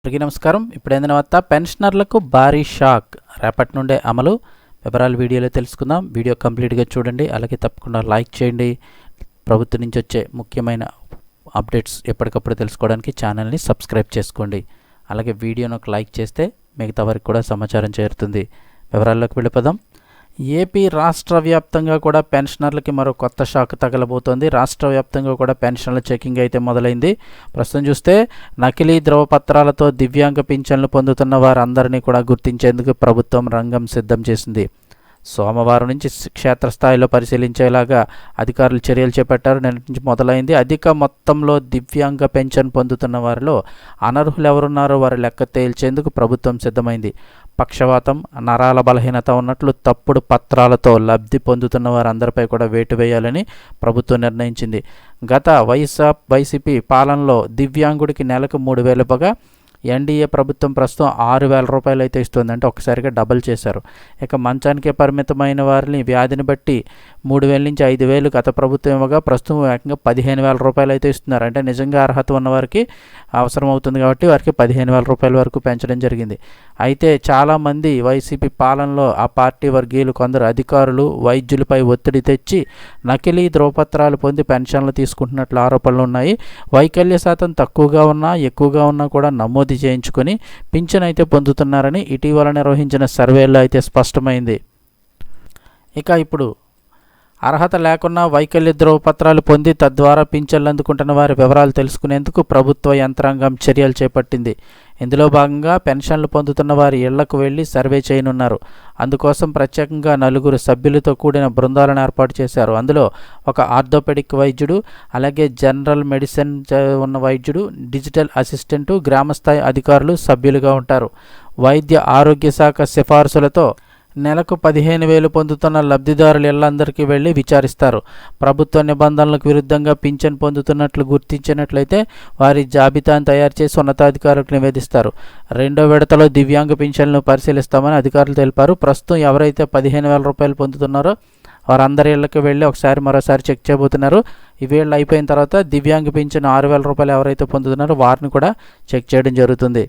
అందరికీ నమస్కారం. ఇప్పుడైన వార్త, పెన్షనర్లకు భారీ షాక్, రేపటి నుండే అమలు. వివరాలు వీడియోలో తెలుసుకుందాం. వీడియో కంప్లీట్గా చూడండి, అలాగే తప్పకుండా లైక్ చేయండి. ప్రభుత్వం నుంచి వచ్చే ముఖ్యమైన అప్డేట్స్ ఎప్పటికప్పుడు తెలుసుకోవడానికి ఛానల్ని సబ్స్క్రైబ్ చేసుకోండి. అలాగే వీడియోను ఒక లైక్ చేస్తే మిగతా వారికి కూడా సమాచారం చేరుతుంది. వివరాల్లోకి వెళ్ళిపోదాం. ఏపీ రాష్ట్ర వ్యాప్తంగా కూడా పెన్షనర్లకి మరో కొత్త షాక్ తగలబోతోంది. రాష్ట్ర వ్యాప్తంగా కూడా పెన్షన్ల చెకింగ్ అయితే మొదలైంది. ప్రస్తుతం చూస్తే నకిలీ ధ్రువపత్రాలతో దివ్యాంగ పింఛన్లు పొందుతున్న వారందరినీ కూడా గుర్తించేందుకు ప్రభుత్వం రంగం సిద్ధం చేసింది. సోమవారం నుంచి క్షేత్రస్థాయిలో పరిశీలించేలాగా అధికారులు చర్యలు చేపట్టారు. నిన్న నుంచి మొదలైంది. అధిక మొత్తంలో దివ్యాంగ పెన్షన్ పొందుతున్న వారిలో అనర్హులు ఎవరున్నారో వారి లెక్క తేల్చేందుకు ప్రభుత్వం సిద్ధమైంది. పక్షవాతం, నరాల బలహీనత ఉన్నట్లు తప్పుడు పత్రాలతో లబ్ధి పొందుతున్న వారందరిపై కూడా వేటు వేయాలని ప్రభుత్వం నిర్ణయించింది. గత వైసీపీ పాలనలో దివ్యాంగుడికి నెలకు 3,000 ఇవ్వగా ఎన్డీఏ ప్రభుత్వం ప్రస్తుతం 6,000 రూపాయలు అయితే ఇస్తుంది. అంటే ఒకసారిగా డబల్ చేశారు. ఇక మంచానికే పరిమితమైన వారిని వ్యాధిని బట్టి 3,000 నుంచి 5,000 గత ప్రభుత్వం ఇవ్వగా ప్రస్తుతం ఏకంగా 15,000 రూపాయలు అయితే ఇస్తున్నారు. అంటే నిజంగా అర్హత ఉన్న వారికి అవసరం అవుతుంది కాబట్టి వారికి 15,000 రూపాయల వరకు పెంచడం జరిగింది. అయితే చాలామంది వైసీపీ పాలనలో ఆ పార్టీ వర్గీయులు కొందరు అధికారులు వైద్యులపై ఒత్తిడి తెచ్చి నకిలీ ధ్రువపత్రాలు పొంది పెన్షన్లు తీసుకుంటున్నట్లు ఆరోపణలు ఉన్నాయి. వైకల్య శాతం తక్కువగా ఉన్నా ఎక్కువగా ఉన్నా కూడా నమోదు చేయించుకొని పింఛన్ అయితే పొందుతున్నారని ఇటీవల నిర్వహించిన సర్వేలో అయితే స్పష్టమైంది. ఇక ఇప్పుడు అర్హత లేకున్నా వైకల్య ధ్రువపత్రాలు పొంది తద్వారా పింఛన్లు అందుకుంటున్న వారి వివరాలు తెలుసుకునేందుకు ప్రభుత్వ యంత్రాంగం చర్యలు చేపట్టింది. ఇందులో భాగంగా పెన్షన్లు పొందుతున్న వారి ఇళ్లకు వెళ్లి సర్వే చేయనున్నారు. అందుకోసం ప్రత్యేకంగా 4 సభ్యులతో కూడిన బృందాలను ఏర్పాటు చేశారు. అందులో ఒక ఆర్థోపెడిక్ వైద్యుడు, అలాగే జనరల్ మెడిసిన్ ఉన్న వైద్యుడు, డిజిటల్ అసిస్టెంటు, గ్రామస్థాయి అధికారులు సభ్యులుగా ఉంటారు. వైద్య ఆరోగ్య శాఖ సిఫార్సులతో నెలకు 15,000 పొందుతున్న లబ్ధిదారుల ఇళ్లందరికీ వెళ్లి విచారిస్తారు. ప్రభుత్వ నిబంధనలకు విరుద్ధంగా పింఛన్ పొందుతున్నట్లు గుర్తించినట్లయితే వారి జాబితాను తయారు చేసి ఉన్నతాధికారులకు నివేదిస్తారు. 2వ విడతలో దివ్యాంగ పింఛన్లను పరిశీలిస్తామని అధికారులు తెలిపారు. ప్రస్తుతం ఎవరైతే 15,000 రూపాయలు పొందుతున్నారో వారందరి ఇళ్లకు వెళ్ళి మరోసారి చెక్ చేయబోతున్నారు. ఈ వేళ్ళు అయిపోయిన తర్వాత దివ్యాంగ పింఛన్ 6,000 రూపాయలు ఎవరైతే పొందుతున్నారో వారిని కూడా చెక్ చేయడం జరుగుతుంది.